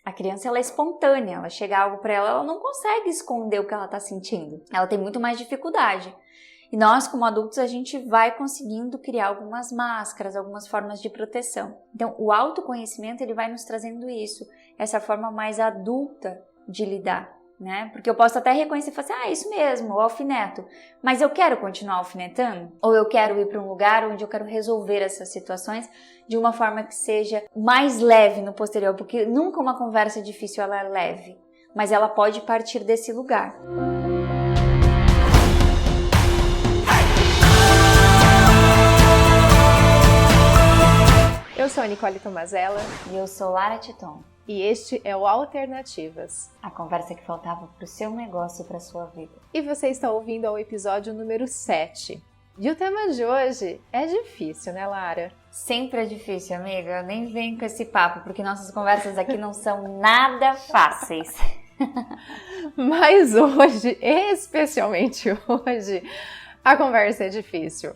A criança, ela é espontânea, ela chega algo para ela, ela não consegue esconder o que ela está sentindo. Ela tem muito mais dificuldade. E nós, como adultos, a gente vai conseguindo criar algumas máscaras, algumas formas de proteção. Então, o autoconhecimento, ele vai nos trazendo isso, essa forma mais adulta de lidar, né? Porque eu posso até reconhecer e falar assim, isso mesmo, eu alfineto. Mas eu quero continuar alfinetando? Ou eu quero ir para um lugar onde eu quero resolver essas situações de uma forma que seja mais leve no posterior? Porque nunca uma conversa difícil ela é leve, mas ela pode partir desse lugar. Eu sou a Nicole Tomazella. E eu sou Lara Titon. E este é o Alternativas. A conversa que faltava para o seu negócio e para a sua vida. E você está ouvindo ao episódio número 7. E o tema de hoje é difícil, né, Lara? Sempre é difícil, amiga. Nem vem com esse papo, porque nossas conversas aqui não são nada fáceis. Mas hoje, especialmente hoje, a conversa é difícil.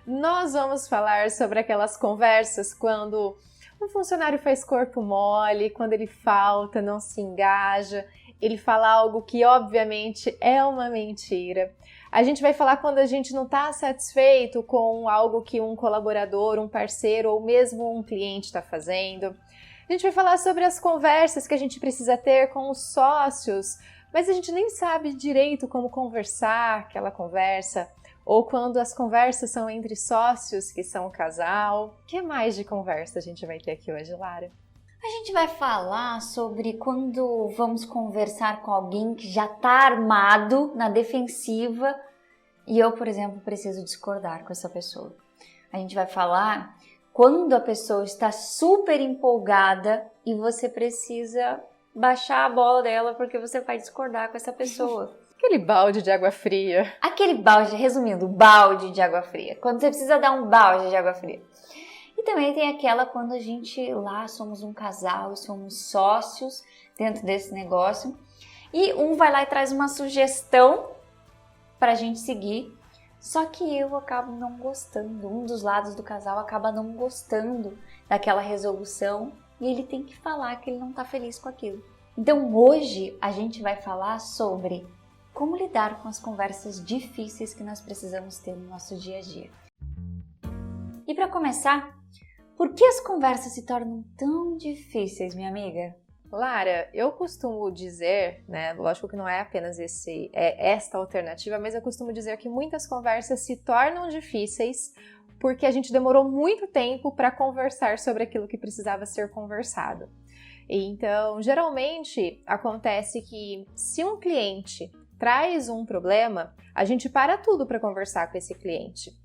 Nós vamos falar sobre aquelas conversas quando um funcionário faz corpo mole, quando ele falta, não se engaja, ele fala algo que obviamente é uma mentira. A gente vai falar quando a gente não está satisfeito com algo que um colaborador, um parceiro ou mesmo um cliente está fazendo. A gente vai falar sobre as conversas que a gente precisa ter com os sócios, mas a gente nem sabe direito como conversar aquela conversa. Ou quando as conversas são entre sócios que são um casal. O que mais de conversa a gente vai ter aqui hoje, Lara? A gente vai falar sobre quando vamos conversar com alguém que já está armado na defensiva e eu, por exemplo, preciso discordar com essa pessoa. A gente vai falar quando a pessoa está super empolgada e você precisa baixar a bola dela porque você vai discordar com essa pessoa. Aquele balde de água fria. Aquele balde, resumindo, balde de água fria. Quando você precisa dar um balde de água fria. E também tem aquela quando a gente lá somos um casal, somos sócios dentro desse negócio. E um vai lá e traz uma sugestão pra gente seguir. Só que eu acabo não gostando. Um dos lados do casal acaba não gostando daquela resolução. E ele tem que falar que ele não tá feliz com aquilo. Então hoje a gente vai falar sobre como lidar com as conversas difíceis que nós precisamos ter no nosso dia a dia. E para começar, por que as conversas se tornam tão difíceis, minha amiga? Lara, eu costumo dizer, né, lógico que não é apenas esta alternativa, mas eu costumo dizer que muitas conversas se tornam difíceis porque a gente demorou muito tempo para conversar sobre aquilo que precisava ser conversado. Então, geralmente, acontece que se um cliente traz um problema, a gente para tudo para conversar com esse cliente.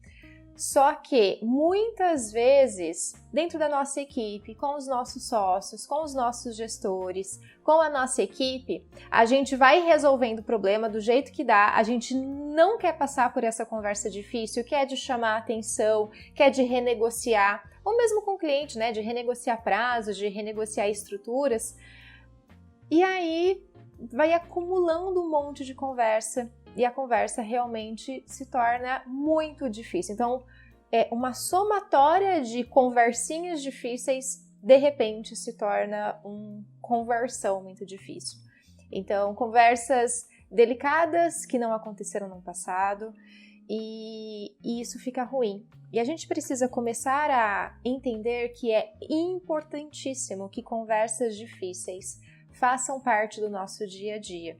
Só que, muitas vezes, dentro da nossa equipe, com os nossos sócios, com os nossos gestores, com a nossa equipe, a gente vai resolvendo o problema do jeito que dá, a gente não quer passar por essa conversa difícil, quer de chamar atenção, quer de renegociar, ou mesmo com o cliente, né, de renegociar prazos, de renegociar estruturas. E aí vai acumulando um monte de conversa e a conversa realmente se torna muito difícil. Então, é uma somatória de conversinhas difíceis, de repente se torna uma conversão muito difícil. Então, conversas delicadas que não aconteceram no passado e isso fica ruim. E a gente precisa começar a entender que é importantíssimo que conversas difíceis façam parte do nosso dia a dia.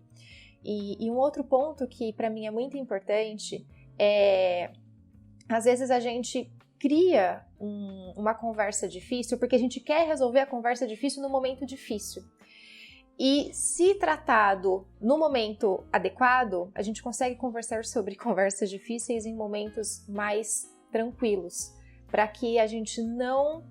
E um outro ponto que para mim é muito importante é, às vezes a gente cria uma conversa difícil porque a gente quer resolver a conversa difícil no momento difícil. E se tratado no momento adequado, a gente consegue conversar sobre conversas difíceis em momentos mais tranquilos, para que a gente não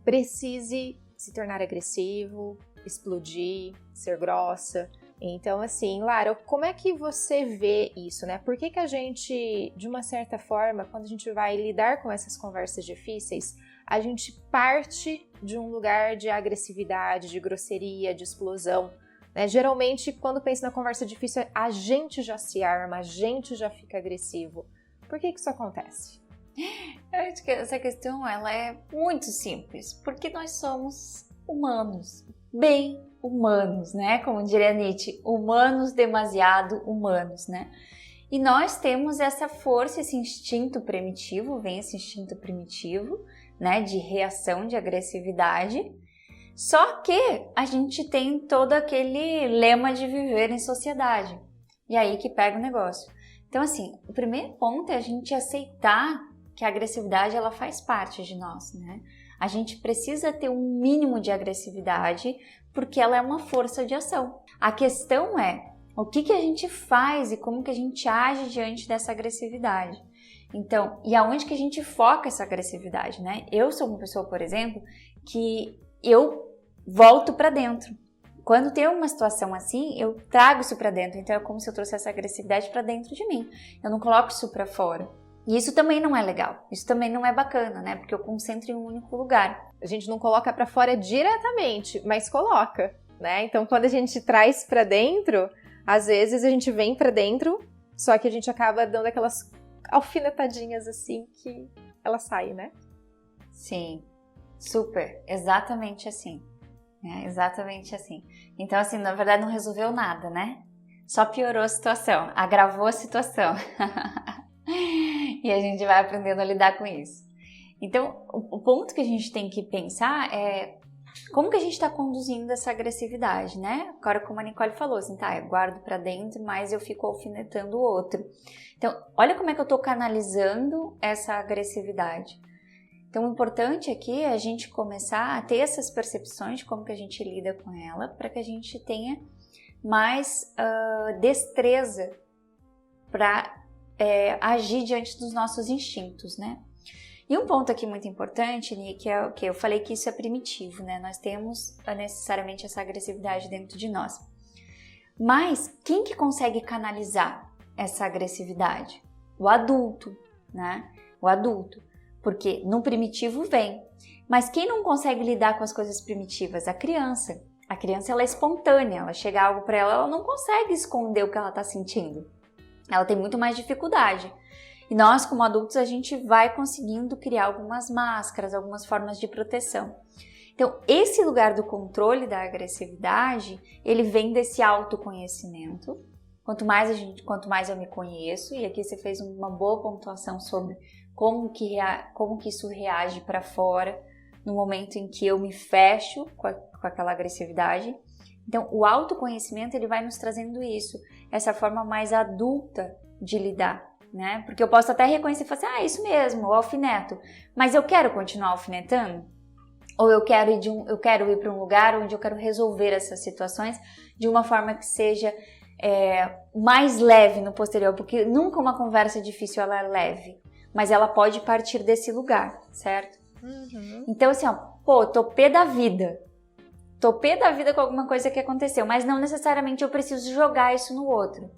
precise se tornar agressivo, explodir, ser grossa. Então, assim, Lara, como é que você vê isso, né? Por que a gente, de uma certa forma, quando a gente vai lidar com essas conversas difíceis, a gente parte de um lugar de agressividade, de grosseria, de explosão, né? Geralmente, quando pensa na conversa difícil, a gente já se arma, a gente já fica agressivo. Por que isso acontece? Eu acho que essa questão ela é muito simples, porque nós somos humanos. bem humanos, né? Como diria Nietzsche, humanos demasiado humanos, né? E nós temos essa força, esse instinto primitivo, vem esse instinto primitivo, né? De reação, de agressividade. Só que a gente tem todo aquele lema de viver em sociedade. E aí que pega o negócio. Então, assim, o primeiro ponto é a gente aceitar que a agressividade, ela faz parte de nós, né? A gente precisa ter um mínimo de agressividade porque ela é uma força de ação. A questão é o que a gente faz e como que a gente age diante dessa agressividade. Então, e aonde que a gente foca essa agressividade, né? Eu sou uma pessoa, por exemplo, que eu volto para dentro. Quando tem uma situação assim, eu trago isso para dentro. Então é como se eu trouxesse essa agressividade para dentro de mim. Eu não coloco isso para fora. E isso também não é legal. Isso também não é bacana, né? Porque eu concentro em um único lugar. A gente não coloca para fora diretamente, mas coloca, né? Então quando a gente traz para dentro, às vezes a gente vem para dentro, só que a gente acaba dando aquelas alfinetadinhas assim que ela sai, né? Sim, super, exatamente assim. Exatamente assim. Então, assim, na verdade não resolveu nada, né? Só piorou a situação, agravou a situação. E a gente vai aprendendo a lidar com isso. Então, o ponto que a gente tem que pensar é como que a gente está conduzindo essa agressividade, né? Agora, como a Nicole falou, assim, tá, eu guardo pra dentro, mas eu fico alfinetando o outro. Então, olha como é que eu tô canalizando essa agressividade. Então, o importante aqui é a gente começar a ter essas percepções de como que a gente lida com ela, para que a gente tenha mais destreza para agir diante dos nossos instintos, né? E um ponto aqui muito importante, que é o que eu falei que isso é primitivo, né? Nós temos necessariamente essa agressividade dentro de nós. Mas quem que consegue canalizar essa agressividade? O adulto, né? O adulto. Porque no primitivo vem. Mas quem não consegue lidar com as coisas primitivas? A criança. A criança, ela é espontânea. Ela chega algo para ela, ela não consegue esconder o que ela está sentindo. Ela tem muito mais dificuldade. E nós, como adultos, a gente vai conseguindo criar algumas máscaras, algumas formas de proteção. Então, esse lugar do controle da agressividade, ele vem desse autoconhecimento. Quanto mais eu me conheço, e aqui você fez uma boa pontuação sobre como que isso reage para fora no momento em que eu me fecho com aquela agressividade. Então, o autoconhecimento, ele vai nos trazendo isso, essa forma mais adulta de lidar, né? Porque eu posso até reconhecer e falar assim, isso mesmo, eu alfineto, mas eu quero continuar alfinetando? Ou eu quero ir para um lugar onde eu quero resolver essas situações de uma forma que seja mais leve no posterior, porque nunca uma conversa difícil ela é leve, mas ela pode partir desse lugar, certo? Uhum. Então assim, tô pé da vida com alguma coisa que aconteceu, mas não necessariamente eu preciso jogar isso no outro.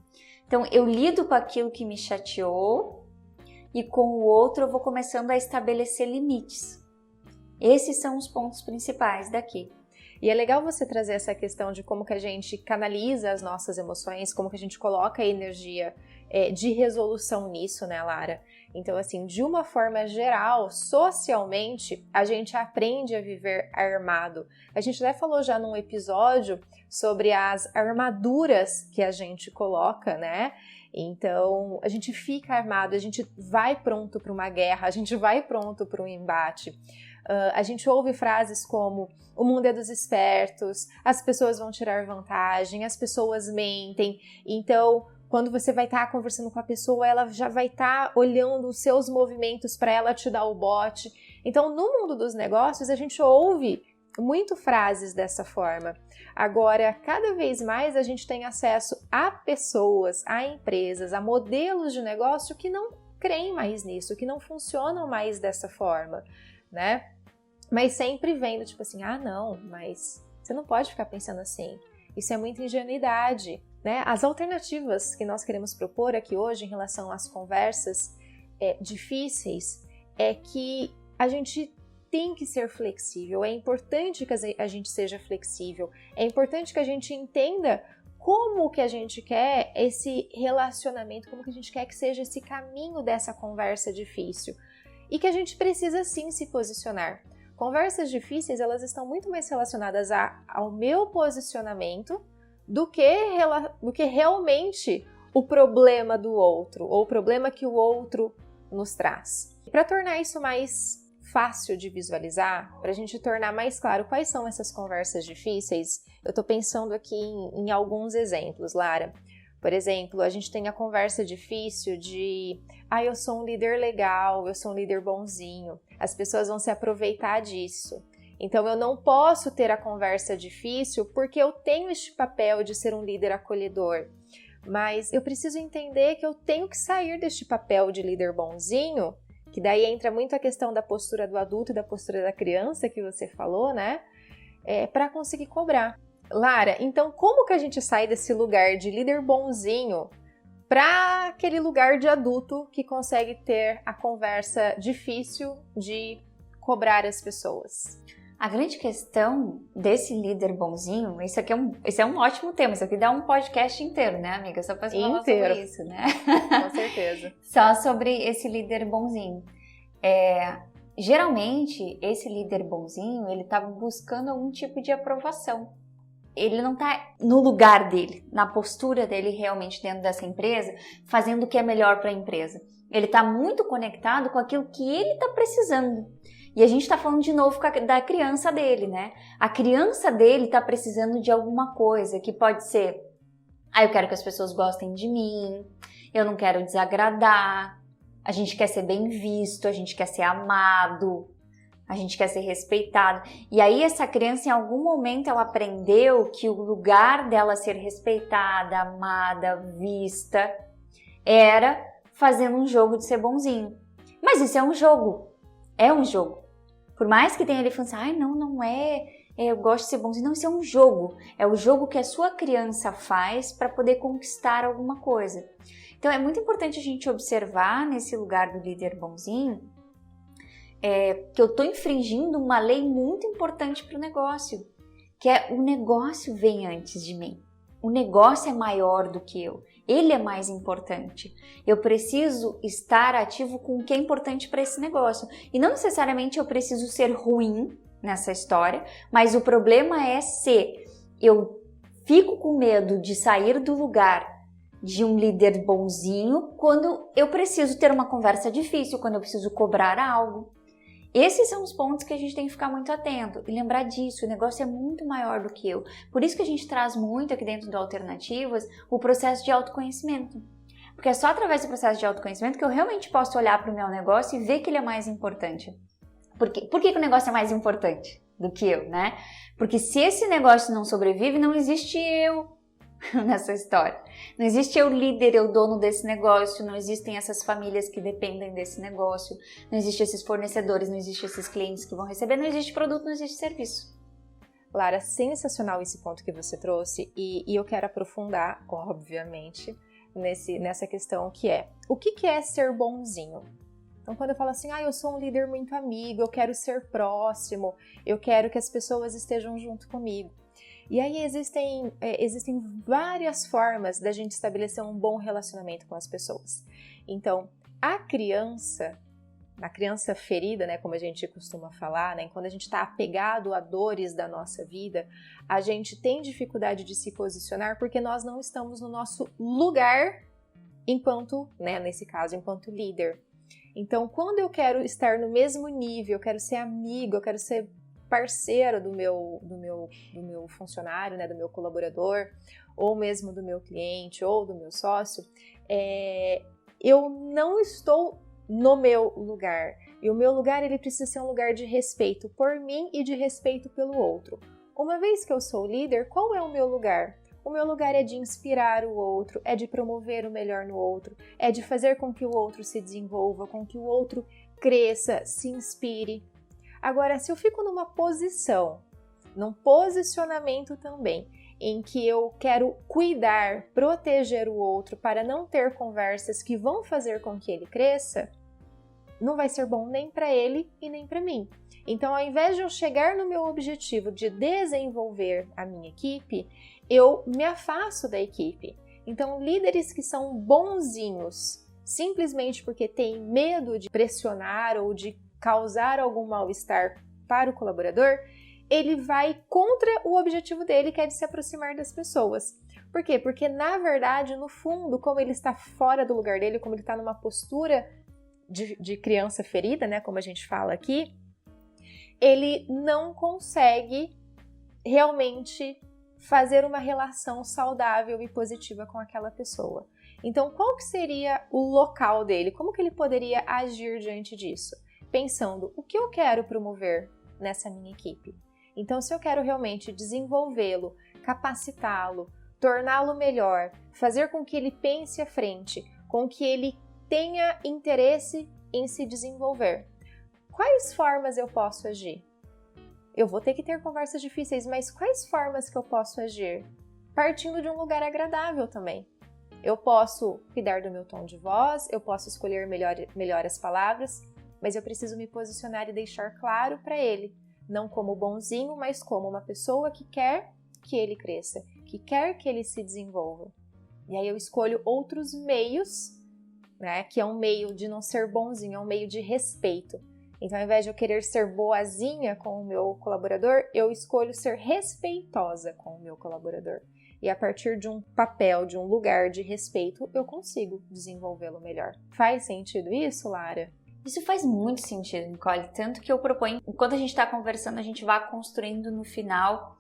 Então eu lido com aquilo que me chateou e com o outro eu vou começando a estabelecer limites. Esses são os pontos principais daqui. E é legal você trazer essa questão de como que a gente canaliza as nossas emoções, como que a gente coloca a energia de resolução nisso, né, Lara? Então, assim, de uma forma geral, socialmente, a gente aprende a viver armado. A gente até falou já num episódio sobre as armaduras que a gente coloca, né? Então, a gente fica armado, a gente vai pronto para uma guerra, a gente vai pronto para um embate. A gente ouve frases como o mundo é dos espertos, as pessoas vão tirar vantagem, as pessoas mentem. Então, quando você vai estar conversando com a pessoa, ela já vai estar olhando os seus movimentos para ela te dar o bote. Então, no mundo dos negócios, a gente ouve muito frases dessa forma. Agora, cada vez mais a gente tem acesso a pessoas, a empresas, a modelos de negócio que não creem mais nisso, que não funcionam mais dessa forma, né? Mas sempre vendo, tipo assim, não, mas você não pode ficar pensando assim. Isso é muita ingenuidade, né? As alternativas que nós queremos propor aqui hoje em relação às conversas difíceis é que a gente tem que ser flexível. É importante que a gente seja flexível. É importante que a gente entenda como que a gente quer esse relacionamento, como que a gente quer que seja esse caminho dessa conversa difícil. E que a gente precisa sim se posicionar. Conversas difíceis, elas estão muito mais relacionadas ao meu posicionamento do que realmente o problema do outro, ou o problema que o outro nos traz. Para tornar isso mais fácil de visualizar, para a gente tornar mais claro quais são essas conversas difíceis, eu estou pensando aqui em alguns exemplos, Lara. Por exemplo, a gente tem a conversa difícil de eu sou um líder legal, eu sou um líder bonzinho. As pessoas vão se aproveitar disso. Então eu não posso ter a conversa difícil porque eu tenho este papel de ser um líder acolhedor. Mas eu preciso entender que eu tenho que sair deste papel de líder bonzinho, que daí entra muito a questão da postura do adulto e da postura da criança que você falou, né? Para conseguir cobrar. Lara, então como que a gente sai desse lugar de líder bonzinho para aquele lugar de adulto que consegue ter a conversa difícil de cobrar as pessoas? A grande questão desse líder bonzinho, esse é um ótimo tema, isso aqui dá um podcast inteiro, né, amiga? Só pra falar sobre isso, né? Com certeza. Só sobre esse líder bonzinho. Geralmente, esse líder bonzinho, ele tá buscando algum tipo de aprovação. Ele não tá no lugar dele, na postura dele realmente dentro dessa empresa, fazendo o que é melhor para a empresa. Ele tá muito conectado com aquilo que ele tá precisando. E a gente tá falando de novo da criança dele, né? A criança dele tá precisando de alguma coisa, que pode ser, eu quero que as pessoas gostem de mim, eu não quero desagradar, a gente quer ser bem visto, a gente quer ser amado, a gente quer ser respeitado. E aí essa criança, em algum momento, ela aprendeu que o lugar dela ser respeitada, amada, vista, era fazendo um jogo de ser bonzinho. Mas isso é um jogo. É um jogo. Por mais que tenha ele falando assim, não é, eu gosto de ser bonzinho. Não, isso é um jogo. É o jogo que a sua criança faz para poder conquistar alguma coisa. Então é muito importante a gente observar nesse lugar do líder bonzinho que eu estou infringindo uma lei muito importante para o negócio, que é o negócio vem antes de mim. O negócio é maior do que eu. Ele é mais importante. Eu preciso estar ativo com o que é importante para esse negócio. E não necessariamente eu preciso ser ruim nessa história, mas o problema é se eu fico com medo de sair do lugar de um líder bonzinho quando eu preciso ter uma conversa difícil, quando eu preciso cobrar algo. Esses são os pontos que a gente tem que ficar muito atento e lembrar disso, o negócio é muito maior do que eu. Por isso que a gente traz muito aqui dentro do Alternativas o processo de autoconhecimento. Porque é só através do processo de autoconhecimento que eu realmente posso olhar para o meu negócio e ver que ele é mais importante. Por que o negócio é mais importante do que eu, né? Porque se esse negócio não sobrevive, não existe eu nessa história. Não existe eu líder, eu dono desse negócio, não existem essas famílias que dependem desse negócio, não existem esses fornecedores, não existem esses clientes que vão receber, não existe produto, não existe serviço. Lara, sensacional esse ponto que você trouxe e eu quero aprofundar, obviamente, nessa questão que é, o que é ser bonzinho? Então, quando eu falo assim, eu sou um líder muito amigo, eu quero ser próximo, eu quero que as pessoas estejam junto comigo. E aí existem várias formas da gente estabelecer um bom relacionamento com as pessoas. Então, a criança ferida, né, como a gente costuma falar, né, quando a gente está apegado a dores da nossa vida, a gente tem dificuldade de se posicionar porque nós não estamos no nosso lugar enquanto, né, nesse caso, enquanto líder. Então, quando eu quero estar no mesmo nível, eu quero ser amigo, eu quero ser parceiro do meu funcionário, né, do meu colaborador, ou mesmo do meu cliente, ou do meu sócio, eu não estou no meu lugar. E o meu lugar, ele precisa ser um lugar de respeito por mim e de respeito pelo outro. Uma vez que eu sou líder, qual é o meu lugar? O meu lugar é de inspirar o outro, é de promover o melhor no outro, é de fazer com que o outro se desenvolva, com que o outro cresça, se inspire. Agora, se eu fico numa num posicionamento também, em que eu quero cuidar, proteger o outro para não ter conversas que vão fazer com que ele cresça, não vai ser bom nem para ele e nem para mim. Então, ao invés de eu chegar no meu objetivo de desenvolver a minha equipe, eu me afasto da equipe. Então, líderes que são bonzinhos, simplesmente porque têm medo de pressionar ou de causar algum mal-estar para o colaborador, ele vai contra o objetivo dele, que é de se aproximar das pessoas. Por quê? Porque, na verdade, no fundo, como ele está fora do lugar dele, como ele está numa postura de criança ferida, né, como a gente fala aqui, ele não consegue realmente fazer uma relação saudável e positiva com aquela pessoa. Então, qual que seria o local dele? Como que ele poderia agir diante disso? Pensando, o que eu quero promover nessa minha equipe? Então, se eu quero realmente desenvolvê-lo, capacitá-lo, torná-lo melhor, fazer com que ele pense à frente, com que ele tenha interesse em se desenvolver, quais formas eu posso agir? Eu vou ter que ter conversas difíceis, mas quais formas que eu posso agir? Partindo de um lugar agradável também. Eu posso cuidar do meu tom de voz, eu posso escolher melhor as palavras, mas eu preciso me posicionar e deixar claro para ele, não como bonzinho, mas como uma pessoa que quer que ele cresça, que quer que ele se desenvolva. E aí eu escolho outros meios, né, que é um meio de não ser bonzinho, é um meio de respeito. Então, ao invés de eu querer ser boazinha com o meu colaborador, eu escolho ser respeitosa com o meu colaborador. E a partir de um papel, de um lugar de respeito, eu consigo desenvolvê-lo melhor. Faz sentido isso, Lara? Isso faz muito sentido, Nicole. Tanto que eu proponho, enquanto a gente está conversando, a gente vai construindo no final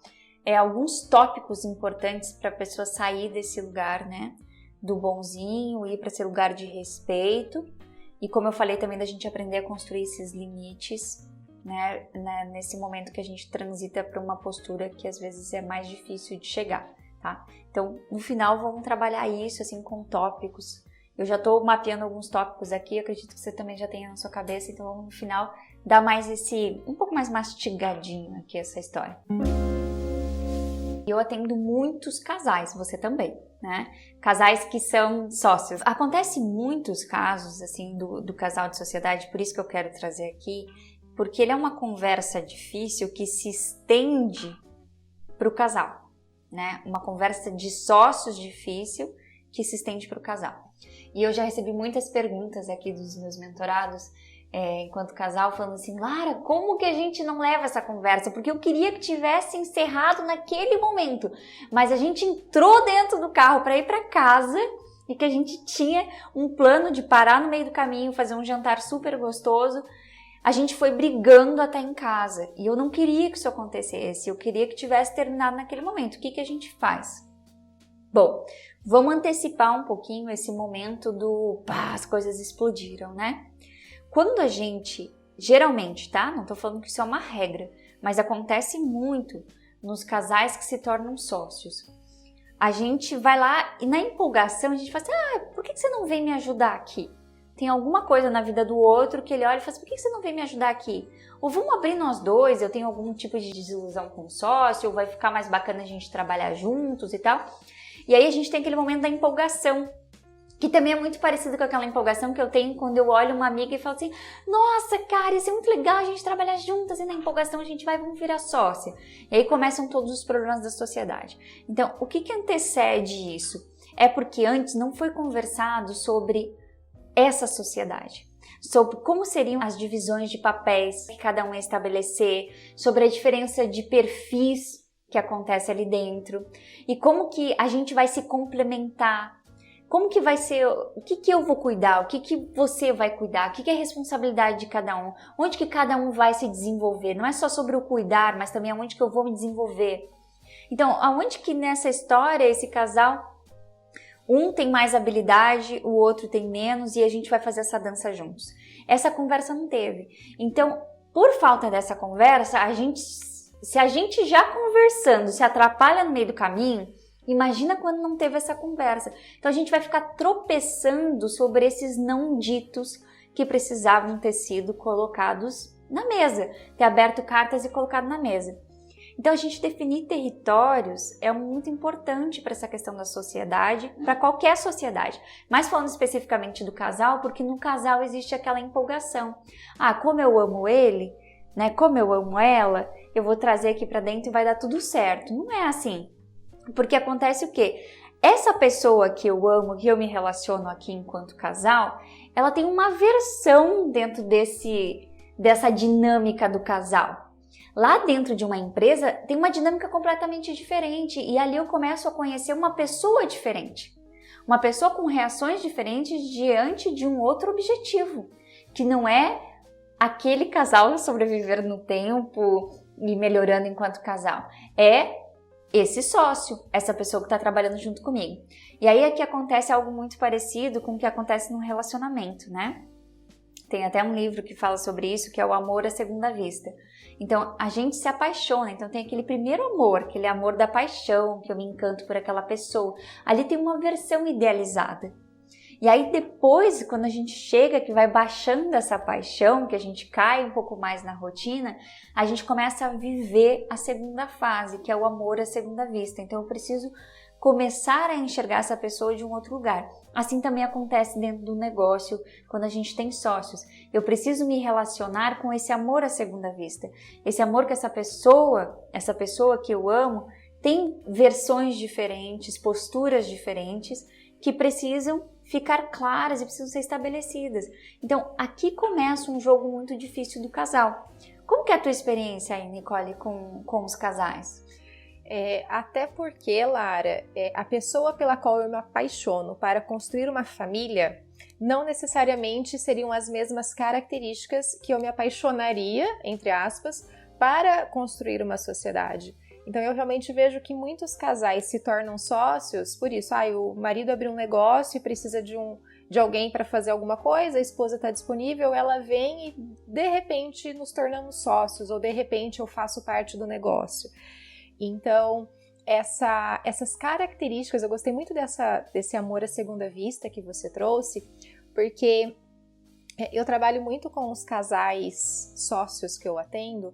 alguns tópicos importantes para a pessoa sair desse lugar, né? Do bonzinho, ir para esse lugar de respeito. E como eu falei também, da gente aprender a construir esses limites, né, nesse momento que a gente transita para uma postura que às vezes é mais difícil de chegar, tá? Então, no final, vamos trabalhar isso, assim, com tópicos. Eu já estou mapeando alguns tópicos aqui, acredito que você também já tenha na sua cabeça, então vamos, no final, dar mais um pouco mais mastigadinho aqui essa história. Eu atendo muitos casais, você também, né? Casais que são sócios. Acontece muitos casos, assim, do casal de sociedade, por isso que eu quero trazer aqui, porque ele é uma conversa difícil que se estende para o casal, né? Uma conversa de sócios difícil que se estende para o casal. E eu já recebi muitas perguntas aqui dos meus mentorados, enquanto casal, falando assim, Lara, como que a gente não leva essa conversa? Porque eu queria que tivesse encerrado naquele momento, mas a gente entrou dentro do carro para ir para casa e que a gente tinha um plano de parar no meio do caminho, fazer um jantar super gostoso. A gente foi brigando até em casa e eu não queria que isso acontecesse, eu queria que tivesse terminado naquele momento. O que a gente faz? Bom, vamos antecipar um pouquinho esse momento as coisas explodiram, né? Quando a gente, geralmente, tá? Não tô falando que isso é uma regra, mas acontece muito nos casais que se tornam sócios. A gente vai lá e na empolgação a gente fala assim, por que você não vem me ajudar aqui? Tem alguma coisa na vida do outro que ele olha e fala assim, por que você não vem me ajudar aqui? Ou vamos abrir nós dois, eu tenho algum tipo de desilusão com o sócio, ou vai ficar mais bacana a gente trabalhar juntos e tal. E aí a gente tem aquele momento da empolgação, que também é muito parecido com aquela empolgação que eu tenho quando eu olho uma amiga e falo assim, nossa, cara, isso é muito legal a gente trabalhar juntas e na empolgação a gente vamos virar sócia. E aí começam todos os problemas da sociedade. Então, o que antecede isso? É porque antes não foi conversado sobre essa sociedade, sobre como seriam as divisões de papéis que cada um ia estabelecer, sobre a diferença de perfis que acontece ali dentro e como que a gente vai se complementar. Como que vai ser, o que eu vou cuidar, o que você vai cuidar, o que é responsabilidade de cada um, onde que cada um vai se desenvolver. Não é só sobre o cuidar, mas também aonde que eu vou me desenvolver. Então, aonde que nessa história, esse casal, um tem mais habilidade, o outro tem menos e a gente vai fazer essa dança juntos. Essa conversa não teve. Então, por falta dessa conversa, se a gente já conversando se atrapalha no meio do caminho, imagina quando não teve essa conversa. Então a gente vai ficar tropeçando sobre esses não ditos que precisavam ter sido colocados na mesa, ter aberto cartas e colocado na mesa. Então a gente definir territórios é muito importante para essa questão da sociedade, para qualquer sociedade. Mas falando especificamente do casal, porque no casal existe aquela empolgação. Como eu amo ele, né? Como eu amo ela, eu vou trazer aqui para dentro e vai dar tudo certo. Não é assim. Porque acontece o quê? Essa pessoa que eu amo, que eu me relaciono aqui enquanto casal, ela tem uma versão dentro dessa dinâmica do casal. Lá dentro de uma empresa tem uma dinâmica completamente diferente e ali eu começo a conhecer uma pessoa diferente. Uma pessoa com reações diferentes diante de um outro objetivo, que não é aquele casal sobreviver no tempo e melhorando enquanto casal. É esse sócio, essa pessoa que está trabalhando junto comigo. E aí aqui acontece algo muito parecido com o que acontece no relacionamento, né? Tem até um livro que fala sobre isso, que é o amor à segunda vista. Então, a gente se apaixona, então tem aquele primeiro amor, aquele amor da paixão, que eu me encanto por aquela pessoa. Ali tem uma versão idealizada. E aí depois, quando a gente chega, que vai baixando essa paixão, que a gente cai um pouco mais na rotina, a gente começa a viver a segunda fase, que é o amor à segunda vista. Então eu preciso começar a enxergar essa pessoa de um outro lugar. Assim também acontece dentro do negócio, quando a gente tem sócios. Eu preciso me relacionar com esse amor à segunda vista. Esse amor que essa pessoa que eu amo, tem versões diferentes, posturas diferentes, que precisam ficar claras e precisam ser estabelecidas. Então, aqui começa um jogo muito difícil do casal. Como que é a tua experiência aí, Nicole, com os casais? Até porque, Lara, a pessoa pela qual eu me apaixono para construir uma família não necessariamente seriam as mesmas características que eu me apaixonaria, entre aspas, para construir uma sociedade. Então eu realmente vejo que muitos casais se tornam sócios por isso. O marido abriu um negócio e precisa de alguém para fazer alguma coisa, a esposa está disponível, ela vem e de repente nos tornamos sócios, ou de repente eu faço parte do negócio. Então, essas características, eu gostei muito desse amor à segunda vista que você trouxe, porque eu trabalho muito com os casais sócios que eu atendo,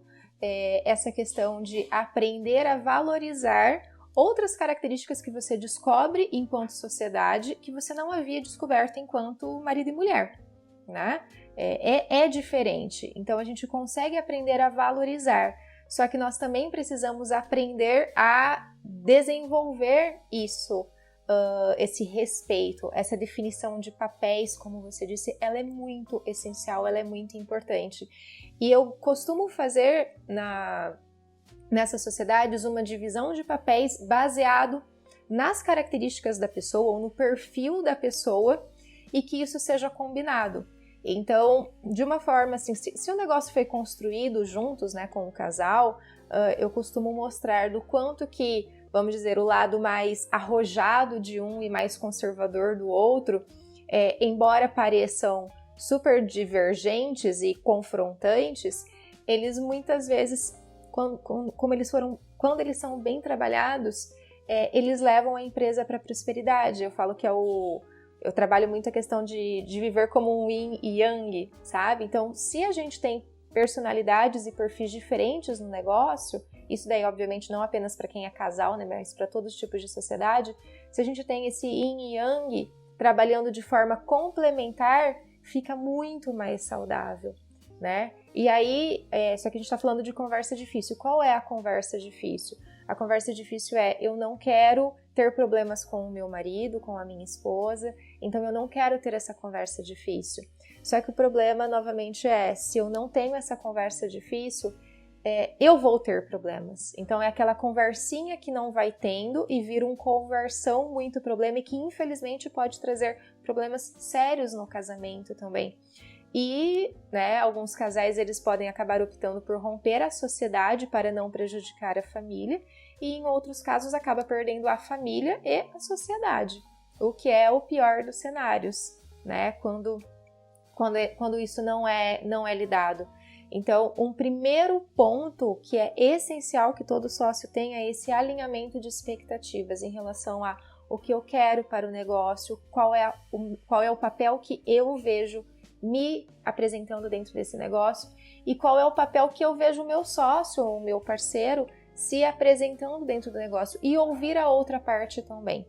essa questão de aprender a valorizar outras características que você descobre enquanto sociedade que você não havia descoberto enquanto marido e mulher, né? É diferente, então a gente consegue aprender a valorizar. Só que nós também precisamos aprender a desenvolver isso, esse respeito, essa definição de papéis, como você disse, ela é muito essencial, ela é muito importante. E eu costumo fazer nessas sociedades uma divisão de papéis baseado nas características da pessoa ou no perfil da pessoa e que isso seja combinado. Então, de uma forma assim, se o negócio foi construído juntos, né, com o casal, eu costumo mostrar do quanto que, vamos dizer, o lado mais arrojado de um e mais conservador do outro, embora pareçam super divergentes e confrontantes, eles muitas vezes, quando eles são bem trabalhados, eles levam a empresa para a prosperidade. Eu falo que eu trabalho muito a questão de viver como um yin e yang, sabe? Então, se a gente tem personalidades e perfis diferentes no negócio, isso daí, obviamente, não apenas para quem é casal, né, mas para todos os tipos de sociedade, se a gente tem esse yin e yang trabalhando de forma complementar, fica muito mais saudável, né? E aí, só que a gente está falando de conversa difícil. Qual é a conversa difícil? A conversa difícil eu não quero ter problemas com o meu marido, com a minha esposa, então eu não quero ter essa conversa difícil. Só que o problema, novamente, se eu não tenho essa conversa difícil, eu vou ter problemas. Então é aquela conversinha que não vai tendo e vira um conversão muito problema e que infelizmente pode trazer problemas sérios no casamento também. E, né, alguns casais eles podem acabar optando por romper a sociedade para não prejudicar a família e em outros casos acaba perdendo a família e a sociedade, o que é o pior dos cenários, né, quando isso não é lidado. Então, um primeiro ponto que é essencial que todo sócio tenha é esse alinhamento de expectativas em relação a o que eu quero para o negócio, qual é o papel que eu vejo me apresentando dentro desse negócio e qual é o papel que eu vejo o meu sócio ou o meu parceiro se apresentando dentro do negócio e ouvir a outra parte também.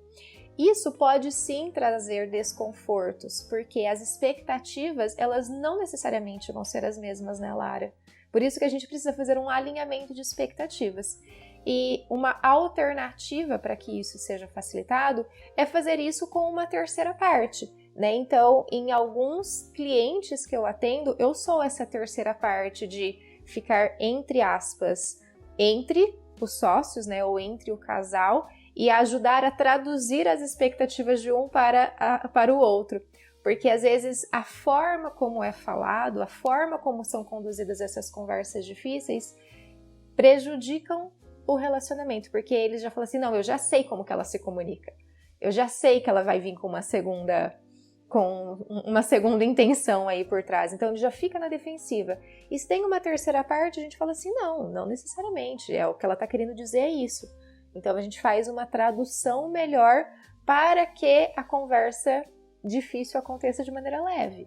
Isso pode sim trazer desconfortos, porque as expectativas, elas não necessariamente vão ser as mesmas, né, Lara? Por isso que a gente precisa fazer um alinhamento de expectativas. E uma alternativa para que isso seja facilitado é fazer isso com uma terceira parte, né? Então, em alguns clientes que eu atendo, eu sou essa terceira parte de ficar, entre aspas, entre os sócios, né, ou entre o casal, e ajudar a traduzir as expectativas de um para o outro. Porque às vezes a forma como é falado, a forma como são conduzidas essas conversas difíceis prejudicam o relacionamento, porque eles já falam assim, não, eu já sei como que ela se comunica, eu já sei que ela vai vir com uma segunda intenção aí por trás, então ele já fica na defensiva. E se tem uma terceira parte, a gente fala assim, não necessariamente, o que ela tá querendo dizer é isso. Então a gente faz uma tradução melhor para que a conversa difícil aconteça de maneira leve.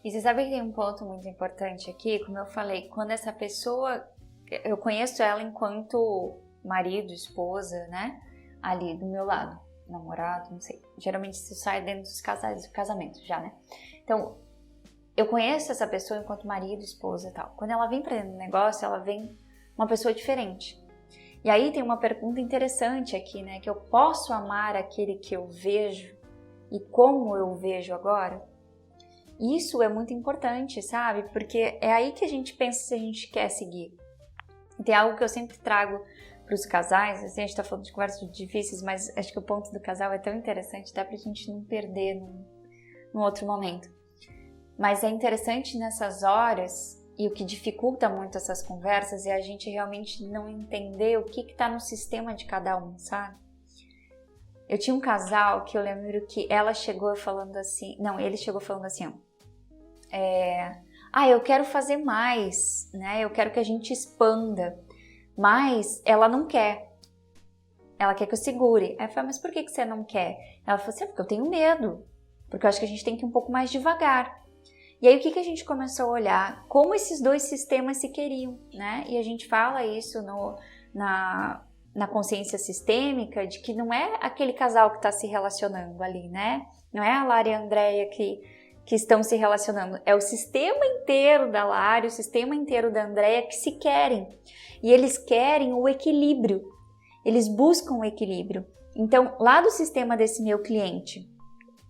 E você sabe que tem um ponto muito importante aqui, como eu falei, quando essa pessoa, eu conheço ela enquanto marido, esposa, né, ali do meu lado, namorado, não sei, geralmente isso sai dentro dos casamentos já, né, então eu conheço essa pessoa enquanto marido, esposa e tal, quando ela vem para dentro do negócio, ela vem uma pessoa diferente. E aí tem uma pergunta interessante aqui, né, que eu posso amar aquele que eu vejo e como eu vejo agora? Isso é muito importante, sabe? Porque é aí que a gente pensa se a gente quer seguir. E tem algo que eu sempre trago para os casais, assim, a gente está falando de conversas difíceis, mas acho que o ponto do casal é tão interessante, dá pra gente não perder num outro momento. Mas é interessante nessas horas, e o que dificulta muito essas conversas é a gente realmente não entender o que está no sistema de cada um, sabe? Eu tinha um casal que eu lembro que ela chegou falando assim, não, ele chegou falando assim, eu quero fazer mais, né? Eu quero que a gente expanda, mas ela não quer. Ela quer que eu segure. Aí eu falei, mas por que você não quer? Ela falou assim, porque eu tenho medo, porque eu acho que a gente tem que ir um pouco mais devagar. E aí o que a gente começou a olhar? Como esses dois sistemas se queriam, né? E a gente fala isso na consciência sistêmica, de que não é aquele casal que está se relacionando ali, né? Não é a Lara e a Andrea que estão se relacionando. É o sistema inteiro da Lara e o sistema inteiro da Andrea que se querem. E eles querem o equilíbrio. Eles buscam o equilíbrio. Então, lá do sistema desse meu cliente,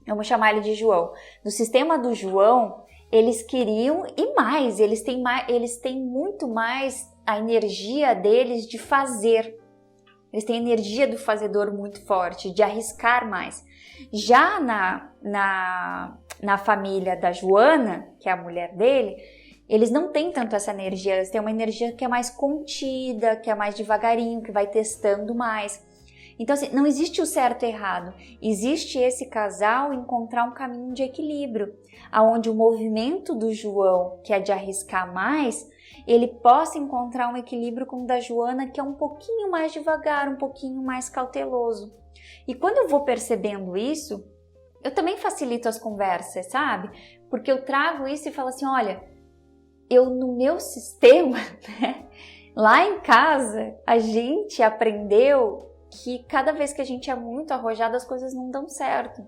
eu vou chamar ele de João. No sistema do João, eles queriam e mais. Eles têm muito mais a energia deles de fazer. Eles têm a energia do fazedor muito forte, de arriscar mais. Já na família da Joana, que é a mulher dele, eles não têm tanto essa energia. Eles têm uma energia que é mais contida, que é mais devagarinho, que vai testando mais. Então, assim, não existe o certo e errado. Existe esse casal encontrar um caminho de equilíbrio, onde o movimento do João, que é de arriscar mais, ele possa encontrar um equilíbrio com o da Joana, que é um pouquinho mais devagar, um pouquinho mais cauteloso. E quando eu vou percebendo isso, eu também facilito as conversas, sabe? Porque eu trago isso e falo assim, olha, no meu sistema, né? Lá em casa, a gente aprendeu que cada vez que a gente é muito arrojado, as coisas não dão certo.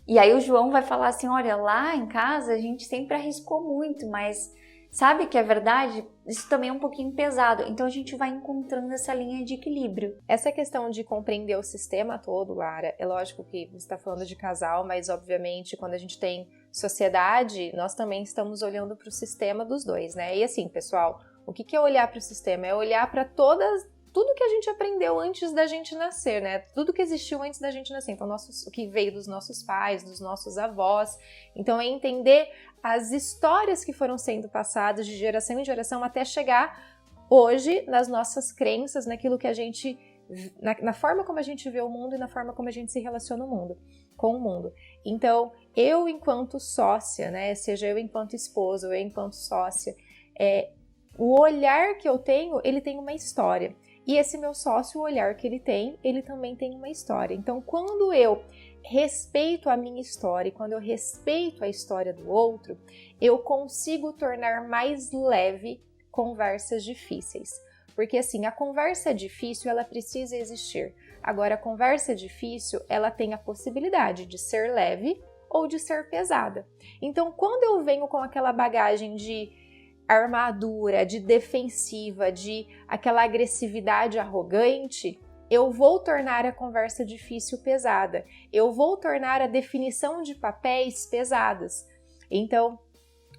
E aí o João vai falar assim, olha, lá em casa a gente sempre arriscou muito, mas sabe que é verdade? Isso também é um pouquinho pesado. Então a gente vai encontrando essa linha de equilíbrio. Essa questão de compreender o sistema todo, Lara, é lógico que você está falando de casal, mas obviamente quando a gente tem sociedade, nós também estamos olhando para o sistema dos dois, né? E assim, pessoal, o que é olhar para o sistema? É olhar para tudo que a gente aprendeu antes da gente nascer, né? Tudo que existiu antes da gente nascer. Então, o que veio dos nossos pais, dos nossos avós. Então, é entender as histórias que foram sendo passadas de geração em geração até chegar hoje nas nossas crenças, naquilo que a gente... na forma como a gente vê o mundo e na forma como a gente se relaciona com o mundo. Então, eu enquanto sócia, né? Seja eu enquanto esposa ou eu enquanto sócia, o olhar que eu tenho, ele tem uma história. E esse meu sócio, o olhar que ele também tem uma história. Então, quando eu respeito a minha história e quando eu respeito a história do outro, eu consigo tornar mais leve conversas difíceis. Porque, assim, a conversa difícil, ela precisa existir. Agora, a conversa difícil, ela tem a possibilidade de ser leve ou de ser pesada. Então, quando eu venho com aquela bagagem de armadura, de defensiva, de aquela agressividade arrogante, eu vou tornar a conversa difícil pesada. Eu vou tornar a definição de papéis pesadas. Então,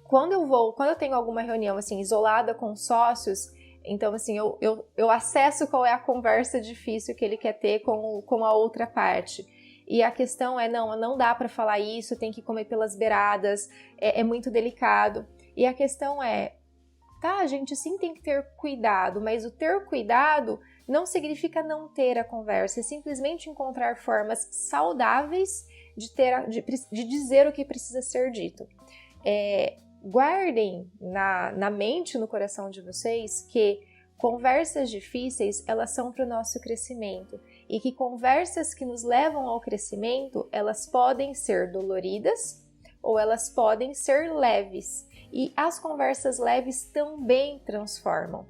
quando eu tenho alguma reunião, assim, isolada com sócios, então, assim, eu acesso qual é a conversa difícil que ele quer ter com a outra parte. E a questão é, não dá para falar isso, tem que comer pelas beiradas, é muito delicado. E a questão é, tá, a gente sim tem que ter cuidado, mas o ter cuidado não significa não ter a conversa, é simplesmente encontrar formas saudáveis de dizer o que precisa ser dito. Guardem na mente, no coração de vocês, que conversas difíceis, elas são para o nosso crescimento. E que conversas que nos levam ao crescimento, elas podem ser doloridas ou elas podem ser leves. E as conversas leves também transformam.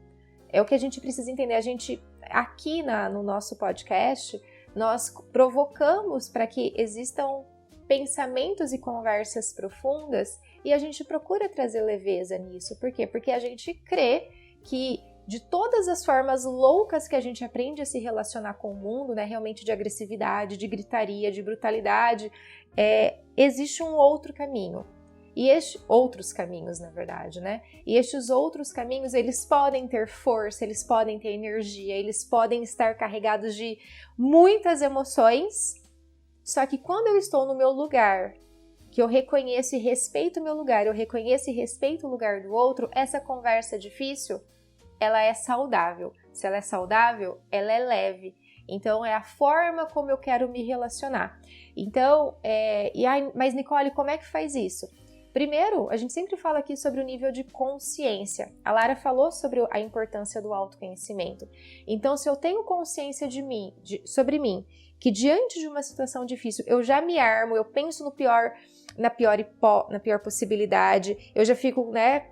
É o que a gente precisa entender. A gente, aqui no nosso podcast, nós provocamos para que existam pensamentos e conversas profundas e a gente procura trazer leveza nisso. Por quê? Porque a gente crê que de todas as formas loucas que a gente aprende a se relacionar com o mundo, né, realmente de agressividade, de gritaria, de brutalidade, existe um outro caminho. E outros caminhos, na verdade, né? E estes outros caminhos, eles podem ter força, eles podem ter energia, eles podem estar carregados de muitas emoções. Só que quando eu estou no meu lugar, que eu reconheço e respeito o meu lugar, eu reconheço e respeito o lugar do outro, essa conversa difícil, ela é saudável. Se ela é saudável, ela é leve. Então, é a forma como eu quero me relacionar. Então, mas Nicole, como é que faz isso? Primeiro, a gente sempre fala aqui sobre o nível de consciência. A Lara falou sobre a importância do autoconhecimento. Então, se eu tenho consciência sobre mim, que diante de uma situação difícil, eu já me armo, eu penso na pior possibilidade, eu já fico, né,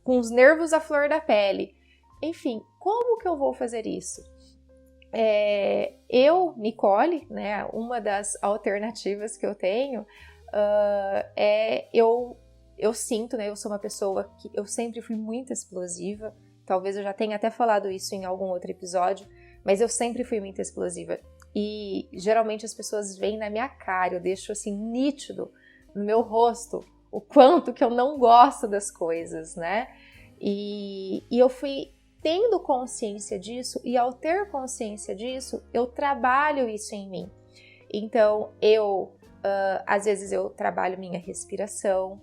com os nervos à flor da pele. Enfim, como que eu vou fazer isso? Nicole, né, uma das alternativas que eu tenho, eu sinto, né, eu sou uma pessoa que eu sempre fui muito explosiva, talvez eu já tenha até falado isso em algum outro episódio, mas eu sempre fui muito explosiva. E geralmente as pessoas veem na minha cara, eu deixo assim nítido no meu rosto o quanto que eu não gosto das coisas, né? E eu fui tendo consciência disso, e ao ter consciência disso, eu trabalho isso em mim. Então, às vezes eu trabalho minha respiração,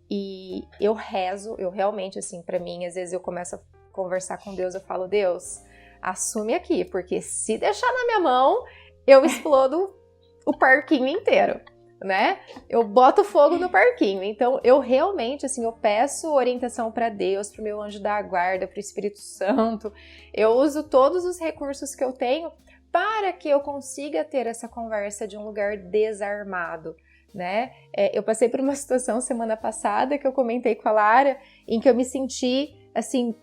e eu rezo, eu realmente, assim, pra mim, às vezes eu começo a conversar com Deus, eu falo, Deus, assume aqui, porque se deixar na minha mão, eu explodo o parquinho inteiro, né? Eu boto fogo no parquinho. Então, eu realmente, assim, eu peço orientação para Deus, pro meu anjo da guarda, pro Espírito Santo. Eu uso todos os recursos que eu tenho para que eu consiga ter essa conversa de um lugar desarmado, né? Eu passei por uma situação semana passada que eu comentei com a Lara, em que eu me senti, assim,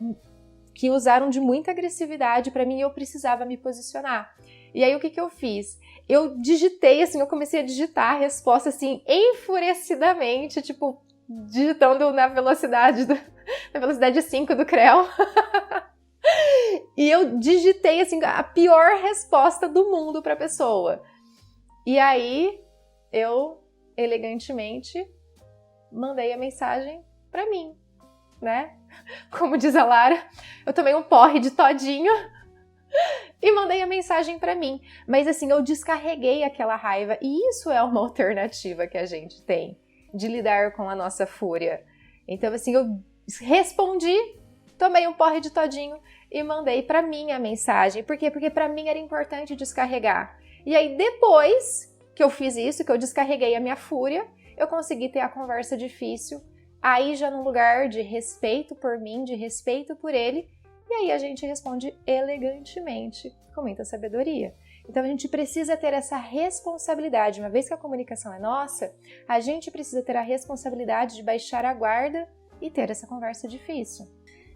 que usaram de muita agressividade para mim e eu precisava me posicionar. E aí, o que eu fiz? Eu digitei, assim, eu comecei a digitar a resposta, assim, enfurecidamente, tipo, digitando na velocidade 5 do CREL. E eu digitei, assim, a pior resposta do mundo para a pessoa. E aí, eu, elegantemente, mandei a mensagem para mim, né? Como diz a Lara, eu tomei um porre de todinho e mandei a mensagem para mim. Mas assim, eu descarreguei aquela raiva. E isso é uma alternativa que a gente tem de lidar com a nossa fúria. Então assim, eu respondi, tomei um porre de todinho e mandei para mim a mensagem. Por quê? Porque para mim era importante descarregar. E aí depois que eu fiz isso, que eu descarreguei a minha fúria, eu consegui ter a conversa difícil, aí já num lugar de respeito por mim, de respeito por ele. E aí a gente responde elegantemente, com muita sabedoria. Então a gente precisa ter essa responsabilidade. Uma vez que a comunicação é nossa, a gente precisa ter a responsabilidade de baixar a guarda e ter essa conversa difícil.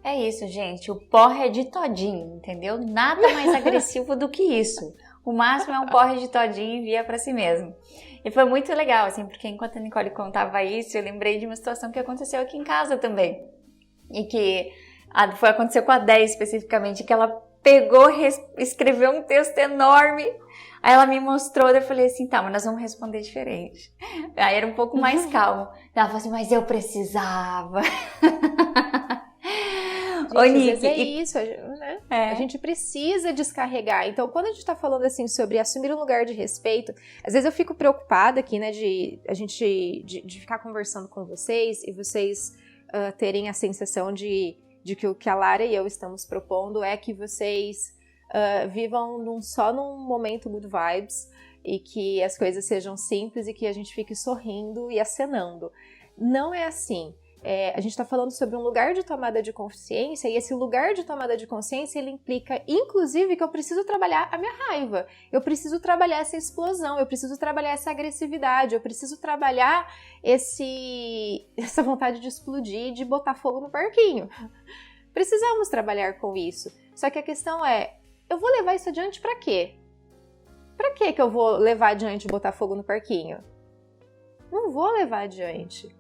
É isso, gente. O porre é de todinho, entendeu? Nada mais agressivo do que isso. O máximo é um porre de todinho e envia pra si mesmo. E foi muito legal, assim, porque enquanto a Nicole contava isso, eu lembrei de uma situação que aconteceu aqui em casa também. E que aconteceu com a Dé especificamente, que ela pegou, escreveu um texto enorme. Aí ela me mostrou, daí eu falei assim, tá, mas nós vamos responder diferente. Aí era um pouco mais calmo. Ela falou assim, mas eu precisava. Gente, às vezes é isso, né? A gente precisa descarregar. Então, quando a gente tá falando assim sobre assumir um lugar de respeito, às vezes eu fico preocupada aqui, né, de ficar conversando com vocês e vocês terem a sensação de que o que a Lara e eu estamos propondo é que vocês vivam só num momento good vibes e que as coisas sejam simples e que a gente fique sorrindo e acenando. Não é assim. A gente está falando sobre um lugar de tomada de consciência e esse lugar de tomada de consciência ele implica, inclusive, que eu preciso trabalhar a minha raiva, eu preciso trabalhar essa explosão, eu preciso trabalhar essa agressividade, eu preciso trabalhar essa vontade de explodir, de botar fogo no parquinho. Precisamos trabalhar com isso. Só que a questão é, eu vou levar isso adiante para quê? Para que eu vou levar adiante e botar fogo no parquinho? Não vou levar adiante.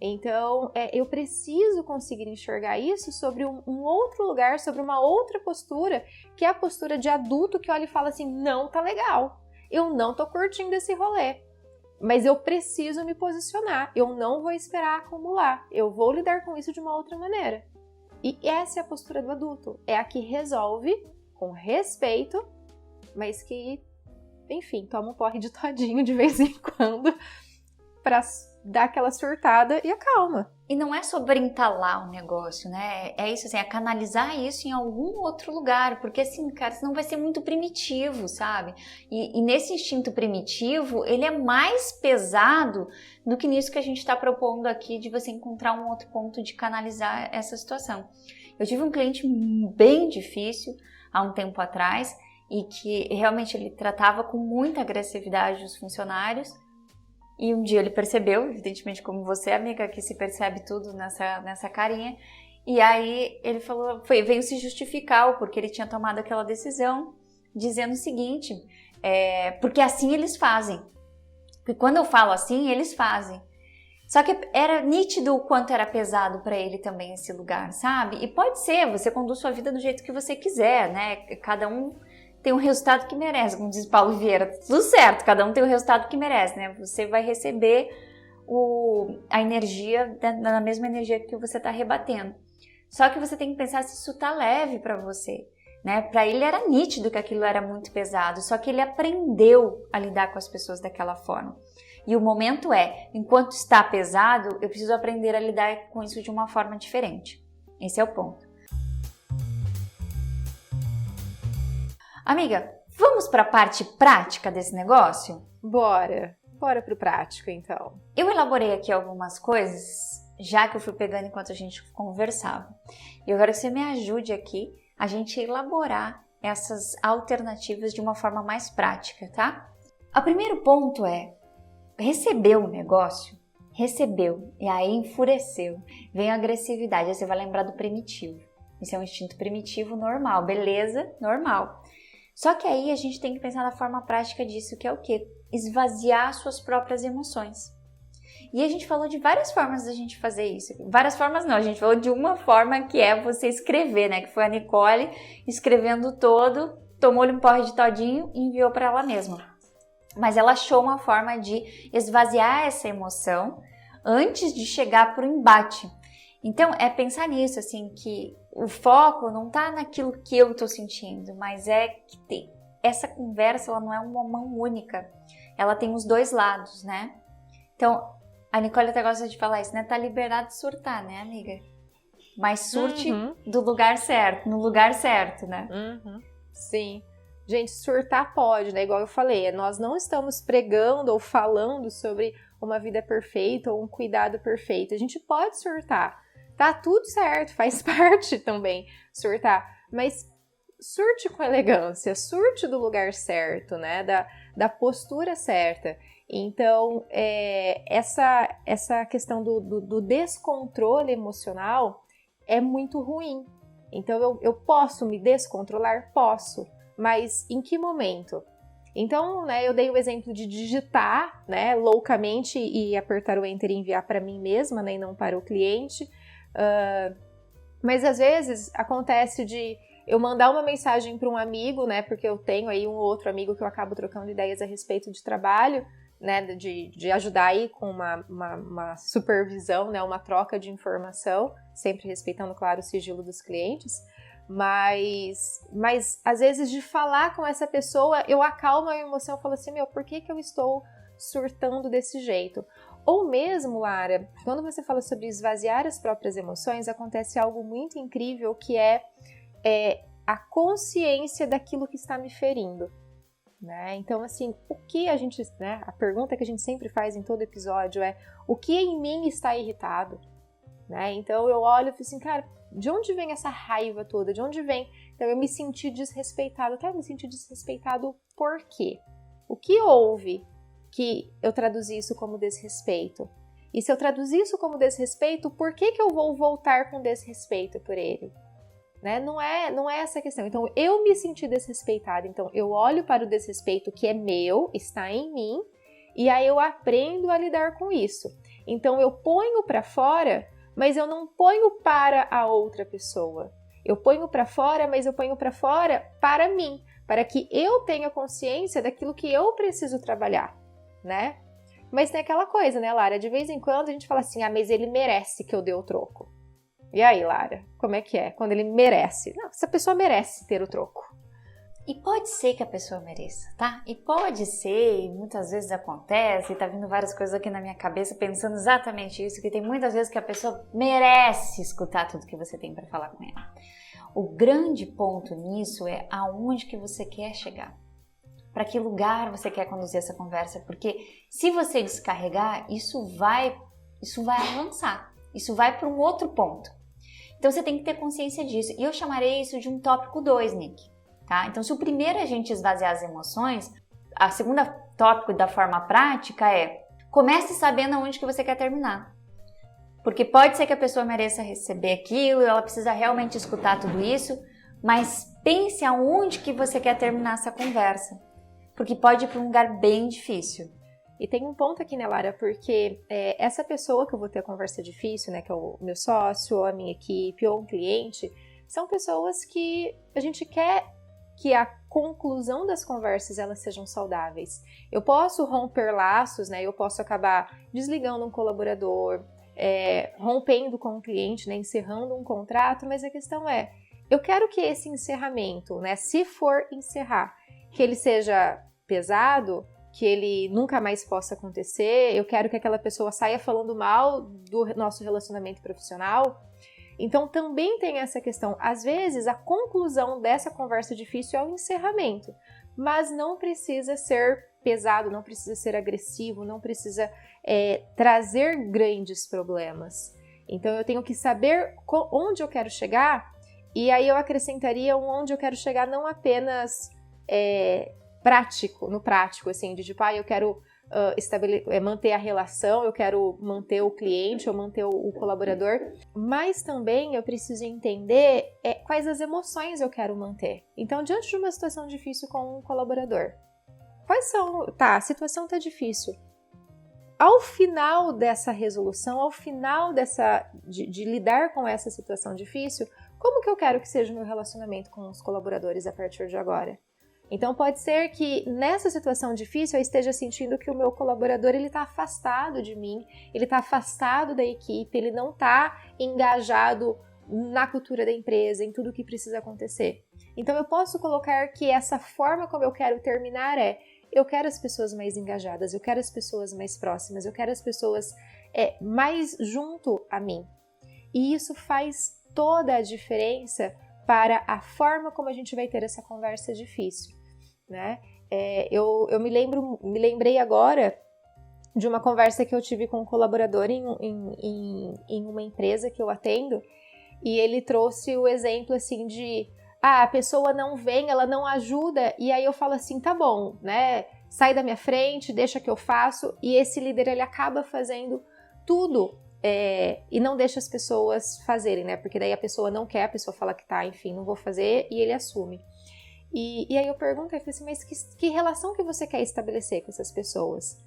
Então, eu preciso conseguir enxergar isso sobre um outro lugar, sobre uma outra postura, que é a postura de adulto que olha e fala assim, não tá legal, eu não tô curtindo esse rolê, mas eu preciso me posicionar, eu não vou esperar acumular, eu vou lidar com isso de uma outra maneira. E essa é a postura do adulto, é a que resolve com respeito, mas que, enfim, toma um porre de todinho de vez em quando pra dar aquela surtada e acalma. E não é sobre entalar o negócio, né? É isso, assim, é canalizar isso em algum outro lugar, porque assim, cara, senão vai ser muito primitivo, sabe? E nesse instinto primitivo, ele é mais pesado do que nisso que a gente está propondo aqui, de você encontrar um outro ponto de canalizar essa situação. Eu tive um cliente bem difícil há um tempo atrás, e que realmente ele tratava com muita agressividade os funcionários. E um dia ele percebeu, evidentemente como você, amiga, que se percebe tudo nessa carinha. E aí ele falou, veio se justificar o porquê ele tinha tomado aquela decisão, dizendo o seguinte, porque assim eles fazem. Porque quando eu falo assim, eles fazem. Só que era nítido o quanto era pesado para ele também esse lugar, sabe? E pode ser, você conduz sua vida do jeito que você quiser, né? Cada um tem um resultado que merece, como diz Paulo Vieira, tudo certo, cada um tem o resultado que merece, né? Você vai receber a energia, na mesma energia que você está rebatendo. Só que você tem que pensar se isso tá leve para você, né? Para ele era nítido que aquilo era muito pesado, só que ele aprendeu a lidar com as pessoas daquela forma. E o momento enquanto está pesado, eu preciso aprender a lidar com isso de uma forma diferente. Esse é o ponto. Amiga, vamos para a parte prática desse negócio? Bora pro prático, então. Eu elaborei aqui algumas coisas, já que eu fui pegando enquanto a gente conversava. E eu quero que você me ajude aqui a gente elaborar essas alternativas de uma forma mais prática, tá? O primeiro ponto recebeu o negócio, recebeu, e aí enfureceu, vem a agressividade, aí você vai lembrar do primitivo. Esse é um instinto primitivo normal, beleza? Normal. Só que aí a gente tem que pensar na forma prática disso, que é o quê? Esvaziar suas próprias emoções. E a gente falou de várias formas da gente fazer isso. Várias formas não, a gente falou de uma forma que é você escrever, né? Que foi a Nicole escrevendo todo, tomou-lhe um porre de todinho e enviou para ela mesma. Mas ela achou uma forma de esvaziar essa emoção antes de chegar para o embate. Então, é pensar nisso, assim, que o foco não tá naquilo que eu tô sentindo, mas é que essa conversa, ela não é uma mão única. Ela tem os dois lados, né? Então, a Nicole até gosta de falar isso, né? Tá liberado de surtar, né, amiga? Mas surte do lugar certo, no lugar certo, né? Sim. Gente, surtar pode, né? Igual eu falei, nós não estamos pregando ou falando sobre uma vida perfeita ou um cuidado perfeito. A gente pode surtar. Tá tudo certo, faz parte também surtar, mas surte com elegância, surte do lugar certo, né, da postura certa. Então, essa questão do descontrole emocional é muito ruim. Então, eu posso me descontrolar? Posso, mas em que momento? Então, né, eu dei o exemplo de digitar, né, loucamente e apertar o Enter e enviar para mim mesma, né, e não para o cliente. Mas às vezes acontece de eu mandar uma mensagem para um amigo, né, porque eu tenho aí um outro amigo que eu acabo trocando ideias a respeito de trabalho, né, de ajudar aí com uma supervisão, né, uma troca de informação, sempre respeitando, claro, o sigilo dos clientes, mas às vezes de falar com essa pessoa, eu acalmo a emoção, eu falo assim, por que eu estou surtando desse jeito? Ou mesmo, Lara, quando você fala sobre esvaziar as próprias emoções, acontece algo muito incrível que é a consciência daquilo que está me ferindo, né? Então, assim, o que a gente, né? A pergunta que a gente sempre faz em todo episódio é: o que em mim está irritado, né? Então eu olho e falo assim, cara, de onde vem essa raiva toda? De onde vem? Então eu me senti desrespeitado. Até eu me senti desrespeitado por quê? O que houve que eu traduzi isso como desrespeito? E se eu traduzir isso como desrespeito, por que eu vou voltar com desrespeito por ele? Né? Não é essa a questão. Então, eu me senti desrespeitada. Então, eu olho para o desrespeito que é meu, está em mim, e aí eu aprendo a lidar com isso. Então, eu ponho para fora, mas eu não ponho para a outra pessoa. Eu ponho para fora, mas eu ponho para fora para mim, para que eu tenha consciência daquilo que eu preciso trabalhar, né? Mas tem aquela coisa, né, Lara? De vez em quando a gente fala assim, mas ele merece que eu dê o troco. E aí, Lara, como é que é? Quando ele merece? Não, essa pessoa merece ter o troco. E pode ser que a pessoa mereça, tá? E pode ser, e muitas vezes acontece, e tá vindo várias coisas aqui na minha cabeça pensando exatamente isso, que tem muitas vezes que a pessoa merece escutar tudo que você tem para falar com ela. O grande ponto nisso é aonde que você quer chegar. Para que lugar você quer conduzir essa conversa, porque se você descarregar, isso vai avançar, isso vai para um outro ponto. Então você tem que ter consciência disso. E eu chamarei isso de um tópico 2, Nick. Tá? Então se o primeiro é a gente esvaziar as emoções, a segunda tópico da forma prática é comece sabendo aonde que você quer terminar. Porque pode ser que a pessoa mereça receber aquilo, ela precisa realmente escutar tudo isso, mas pense aonde que você quer terminar essa conversa. Porque pode ir para um lugar bem difícil. E tem um ponto aqui, né, Lara, porque essa pessoa que eu vou ter a conversa difícil, né, que é o meu sócio, ou a minha equipe, ou um cliente, são pessoas que a gente quer que a conclusão das conversas elas sejam saudáveis. Eu posso romper laços, né, eu posso acabar desligando um colaborador, rompendo com um cliente, né, encerrando um contrato, mas a questão é, eu quero que esse encerramento, né, se for encerrar, que ele seja pesado, que ele nunca mais possa acontecer, eu quero que aquela pessoa saia falando mal do nosso relacionamento profissional. Então também tem essa questão, às vezes a conclusão dessa conversa difícil é o encerramento, mas não precisa ser pesado, não precisa ser agressivo, não precisa trazer grandes problemas. Então eu tenho que saber onde eu quero chegar, e aí eu acrescentaria onde eu quero chegar não apenas no prático, assim, de tipo, eu quero manter a relação, eu quero manter o cliente, ou manter o colaborador, mas também eu preciso entender quais as emoções eu quero manter. Então, diante de uma situação difícil com um colaborador, quais são? Tá, a situação tá difícil. Ao final dessa resolução, ao final de lidar com essa situação difícil, como que eu quero que seja o meu relacionamento com os colaboradores a partir de agora? Então pode ser que nessa situação difícil eu esteja sentindo que o meu colaborador ele está afastado de mim, ele está afastado da equipe, ele não está engajado na cultura da empresa, em tudo o que precisa acontecer. Então eu posso colocar que essa forma como eu quero terminar eu quero as pessoas mais engajadas, eu quero as pessoas mais próximas, eu quero as pessoas mais junto a mim. E isso faz toda a diferença para a forma como a gente vai ter essa conversa difícil, né? Eu me lembrei agora de uma conversa que eu tive com um colaborador em uma empresa que eu atendo, e ele trouxe o exemplo assim de a pessoa não vem, ela não ajuda, e aí eu falo assim, tá bom, né? Sai da minha frente, deixa que eu faço, e esse líder ele acaba fazendo tudo e não deixa as pessoas fazerem, né? Porque daí a pessoa não quer, a pessoa fala que tá, enfim, não vou fazer, e ele assume. E aí eu pergunto, assim, mas que relação que você quer estabelecer com essas pessoas?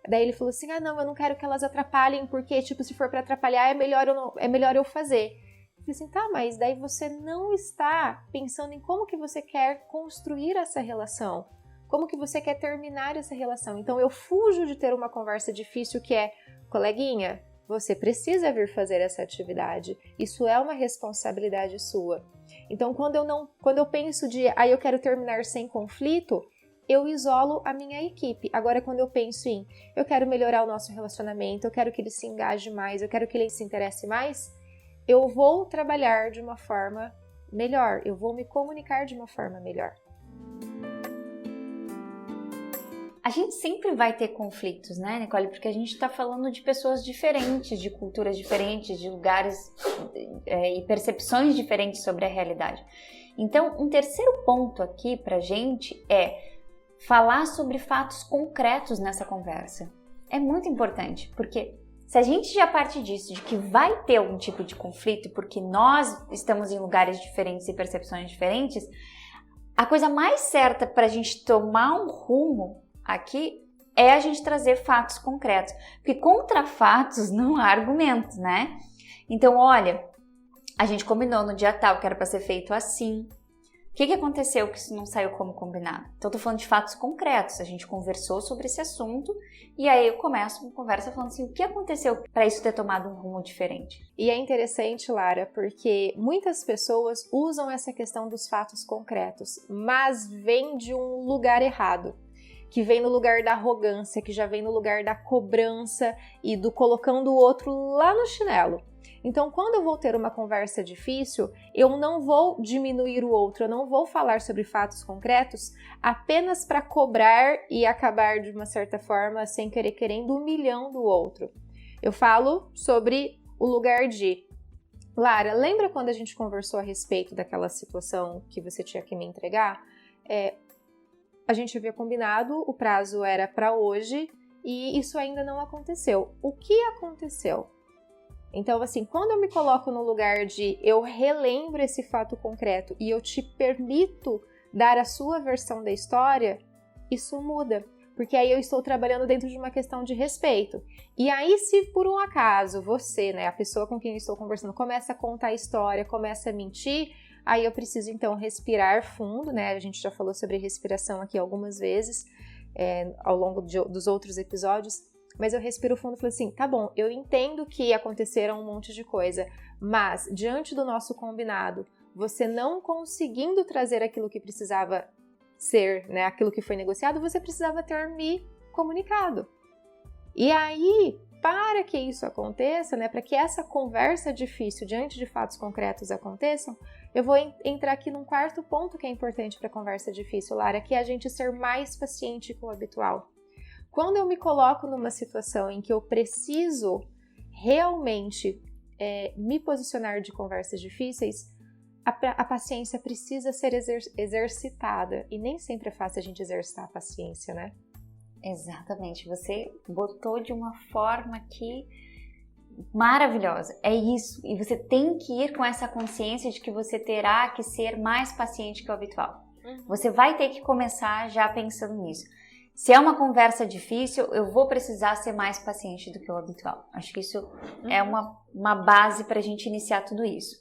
Daí ele falou assim, não, eu não quero que elas atrapalhem, porque, tipo, se for pra atrapalhar, é melhor eu fazer. falei assim, tá, mas daí você não está pensando em como que você quer construir essa relação, como que você quer terminar essa relação. Então eu fujo de ter uma conversa difícil que é, coleguinha, você precisa vir fazer essa atividade, isso é uma responsabilidade sua. Então quando eu penso de, eu quero terminar sem conflito, eu isolo a minha equipe. Agora, quando eu penso em, eu quero melhorar o nosso relacionamento, eu quero que ele se engaje mais, eu quero que ele se interesse mais, eu vou trabalhar de uma forma melhor, eu vou me comunicar de uma forma melhor. A gente sempre vai ter conflitos, né, Nicole? Porque a gente está falando de pessoas diferentes, de culturas diferentes, de lugares e percepções diferentes sobre a realidade. Então, um terceiro ponto aqui pra gente é falar sobre fatos concretos nessa conversa. É muito importante, porque se a gente já parte disso, de que vai ter algum tipo de conflito, porque nós estamos em lugares diferentes e percepções diferentes, a coisa mais certa para a gente tomar um rumo aqui é a gente trazer fatos concretos, porque contra fatos não há argumentos, né? Então, olha, a gente combinou no dia tal que era para ser feito assim. O que aconteceu que isso não saiu como combinado? Então, eu tô falando de fatos concretos. A gente conversou sobre esse assunto e aí eu começo uma conversa falando assim, o que aconteceu para isso ter tomado um rumo diferente? E é interessante, Lara, porque muitas pessoas usam essa questão dos fatos concretos, mas vem de um lugar errado, que vem no lugar da arrogância, que já vem no lugar da cobrança e do colocando o outro lá no chinelo. Então, quando eu vou ter uma conversa difícil, eu não vou diminuir o outro, eu não vou falar sobre fatos concretos apenas para cobrar e acabar de uma certa forma, sem querer, querendo, humilhando o outro. Eu falo sobre o lugar de, Lara, lembra quando a gente conversou a respeito daquela situação que você tinha que me entregar? A gente havia combinado, o prazo era para hoje e isso ainda não aconteceu. O que aconteceu? Então, assim, quando eu me coloco no lugar de eu relembro esse fato concreto e eu te permito dar a sua versão da história, isso muda. Porque aí eu estou trabalhando dentro de uma questão de respeito. E aí, se por um acaso você, né, a pessoa com quem eu estou conversando, começa a contar a história, começa a mentir, aí eu preciso, então, respirar fundo, né? A gente já falou sobre respiração aqui algumas vezes, ao longo dos outros episódios. Mas eu respiro fundo e falo assim, tá bom, eu entendo que aconteceram um monte de coisa, mas diante do nosso combinado, você não conseguindo trazer aquilo que precisava ser, né, aquilo que foi negociado, você precisava ter me comunicado. E aí, para que isso aconteça, né, para que essa conversa difícil diante de fatos concretos aconteçam, eu vou entrar aqui num quarto ponto que é importante para a conversa difícil, Lara, que é a gente ser mais paciente que o habitual. Quando eu me coloco numa situação em que eu preciso realmente me posicionar de conversas difíceis, a paciência precisa ser exercitada. E nem sempre é fácil a gente exercitar a paciência, né? Exatamente. Você botou de uma forma aqui maravilhosa. É isso. E você tem que ir com essa consciência de que você terá que ser mais paciente que o habitual. Você vai ter que começar já pensando nisso. Se é uma conversa difícil, eu vou precisar ser mais paciente do que o habitual. Acho que isso é uma base para a gente iniciar tudo isso.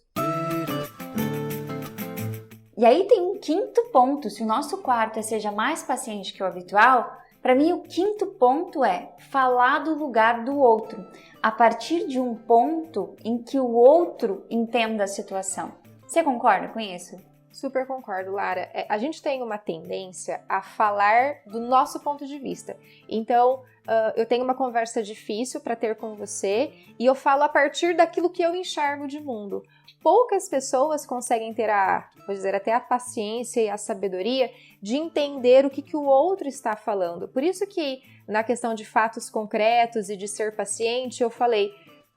E aí tem um quinto ponto. Se o nosso quarto é seja mais paciente que o habitual, para mim o quinto ponto é falar do lugar do outro, a partir de um ponto em que o outro entenda a situação. Você concorda com isso? Super concordo, Lara. A gente tem uma tendência a falar do nosso ponto de vista. Então, eu tenho uma conversa difícil para ter com você e eu falo a partir daquilo que eu enxergo de mundo. Poucas pessoas conseguem ter até a paciência e a sabedoria de entender o que o outro está falando. Por isso que, na questão de fatos concretos e de ser paciente, eu falei,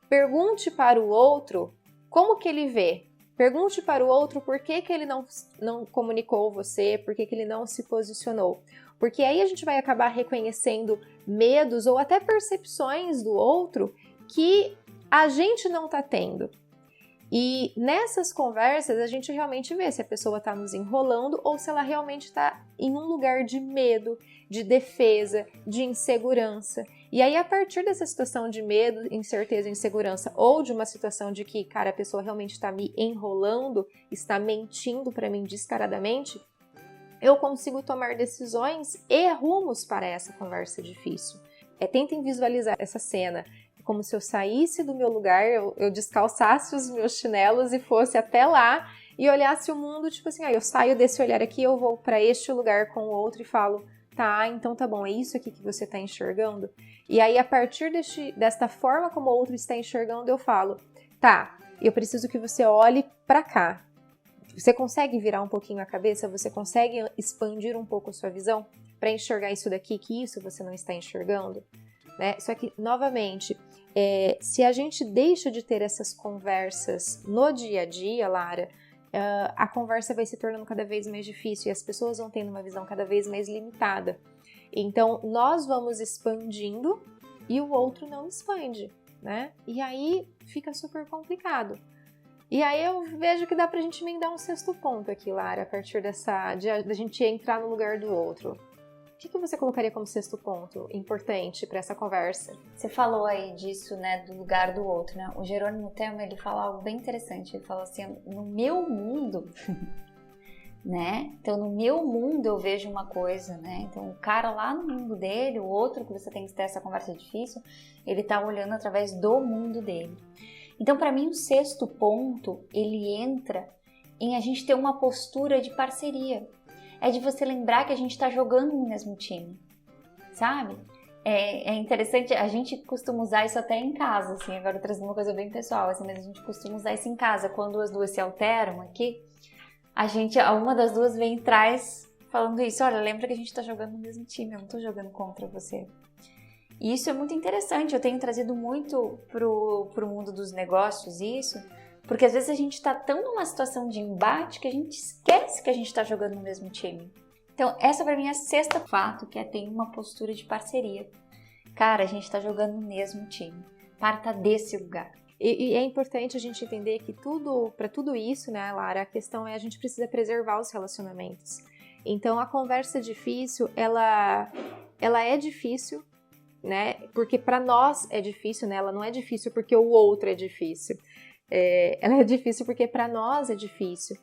pergunte para o outro como que ele vê. Pergunte para o outro por que ele não comunicou você, por que ele não se posicionou. Porque aí a gente vai acabar reconhecendo medos ou até percepções do outro que a gente não está tendo. E nessas conversas a gente realmente vê se a pessoa está nos enrolando ou se ela realmente está em um lugar de medo, de defesa, de insegurança. E aí, a partir dessa situação de medo, incerteza, insegurança, ou de uma situação de que, cara, a pessoa realmente está me enrolando, está mentindo para mim descaradamente, eu consigo tomar decisões e rumos para essa conversa difícil. Tentem visualizar essa cena. Como se eu saísse do meu lugar, eu descalçasse os meus chinelos e fosse até lá e olhasse o mundo, tipo assim, eu saio desse olhar aqui, eu vou para este lugar com o outro e falo, tá, então tá bom, é isso aqui que você tá enxergando? E aí, a partir desta forma como o outro está enxergando, eu falo, tá, eu preciso que você olhe para cá. Você consegue virar um pouquinho a cabeça? Você consegue expandir um pouco a sua visão para enxergar isso daqui, que isso você não está enxergando? Né? Só que, novamente, se a gente deixa de ter essas conversas no dia a dia, Lara, a conversa vai se tornando cada vez mais difícil e as pessoas vão tendo uma visão cada vez mais limitada. Então, nós vamos expandindo e o outro não expande, né? E aí fica super complicado. E aí eu vejo que dá pra gente emendar um sexto ponto aqui, Lara, a partir da gente entrar no lugar do outro. O que você colocaria como sexto ponto importante para essa conversa? Você falou aí disso, né, do lugar do outro, né? O Jerônimo Temer, ele fala algo bem interessante. Ele fala assim, no meu mundo, né? Então, no meu mundo eu vejo uma coisa, né? Então, o cara lá no mundo dele, o outro que você tem que ter essa conversa difícil, ele tá olhando através do mundo dele. Então, para mim, o sexto ponto, ele entra em a gente ter uma postura de parceria. É de você lembrar que a gente está jogando no mesmo time, sabe? É interessante, a gente costuma usar isso até em casa, assim, agora trazendo uma coisa bem pessoal, assim, mas a gente costuma usar isso em casa. Quando as duas se alteram aqui, uma das duas vem atrás falando isso, olha, lembra que a gente está jogando no mesmo time, eu não estou jogando contra você. E isso é muito interessante, eu tenho trazido muito pro mundo dos negócios isso, porque às vezes a gente está tão numa situação de embate que a gente esquece que a gente está jogando no mesmo time. Então, essa para mim é a sexta fato, que é ter uma postura de parceria. Cara, a gente está jogando no mesmo time. Parta desse lugar. E é importante a gente entender que para tudo isso, né, Lara, a questão é a gente precisa preservar os relacionamentos. Então, a conversa difícil, ela é difícil, né? Porque para nós é difícil, né? Ela não é difícil porque o outro é difícil. Ela é difícil porque para nós é difícil.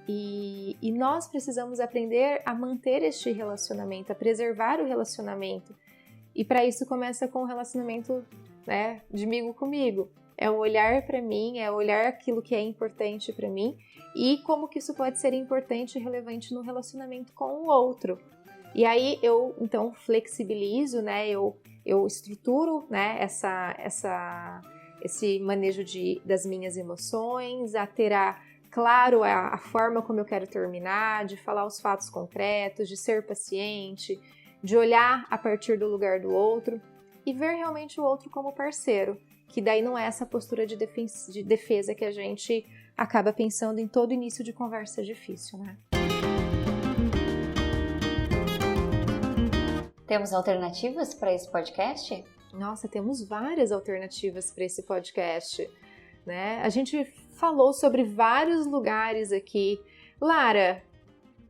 E nós precisamos aprender a manter este relacionamento, a preservar o relacionamento. E para isso começa com o relacionamento, né, de comigo. É o olhar para mim, é olhar aquilo que é importante para mim e como que isso pode ser importante e relevante no relacionamento com o outro. E aí eu, então, flexibilizo, né, eu estruturo, né, esse manejo das minhas emoções, a ter claro a forma como eu quero terminar, de falar os fatos concretos, de ser paciente, de olhar a partir do lugar do outro e ver realmente o outro como parceiro, que daí não é essa postura de defesa que a gente acaba pensando em todo início de conversa difícil, né? Temos alternativas para esse podcast? Nossa, temos várias alternativas para esse podcast, né? A gente falou sobre vários lugares aqui. Lara,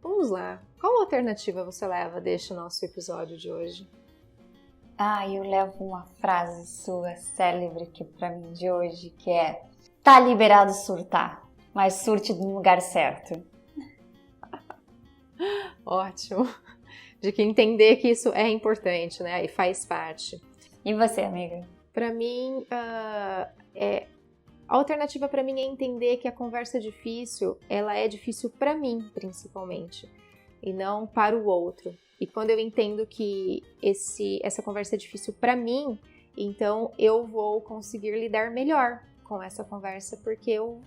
vamos lá. Qual alternativa você leva deste nosso episódio de hoje? Eu levo uma frase sua célebre aqui para mim de hoje, que é: tá liberado surtar, mas surte no lugar certo. Ótimo. De que entender que isso é importante, né? E faz parte. E você, amiga? Para mim, a alternativa para mim é entender que a conversa difícil, ela é difícil para mim, principalmente, e não para o outro. E quando eu entendo que essa conversa é difícil para mim, então eu vou conseguir lidar melhor com essa conversa, porque eu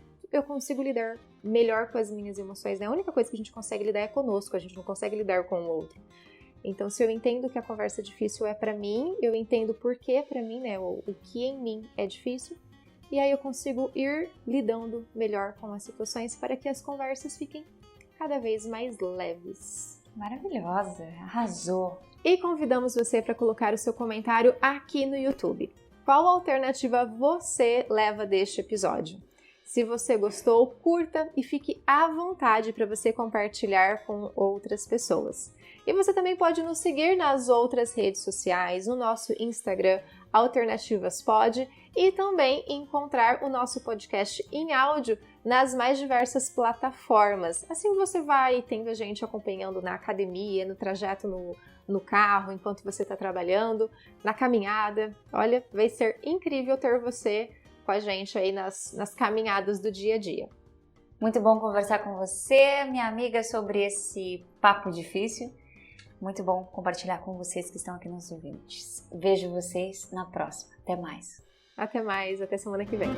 consigo lidar melhor com as minhas emoções, né? A única coisa que a gente consegue lidar é conosco, a gente não consegue lidar com o outro. Então, se eu entendo que a conversa difícil é para mim, eu entendo por que para mim, né? O que em mim é difícil, e aí eu consigo ir lidando melhor com as situações para que as conversas fiquem cada vez mais leves. Maravilhosa, arrasou! E convidamos você para colocar o seu comentário aqui no YouTube. Qual alternativa você leva deste episódio? Se você gostou, curta e fique à vontade para você compartilhar com outras pessoas. E você também pode nos seguir nas outras redes sociais, no nosso Instagram, Alternativas Pod, e também encontrar o nosso podcast em áudio nas mais diversas plataformas. Assim você vai tendo a gente acompanhando na academia, no trajeto no carro, enquanto você está trabalhando, na caminhada. Olha, vai ser incrível ter você com a gente aí nas caminhadas do dia a dia. Muito bom conversar com você, minha amiga, sobre esse papo difícil. Muito bom compartilhar com vocês que estão aqui nos ouvintes. Vejo vocês na próxima. Até mais. Até mais, até semana que vem.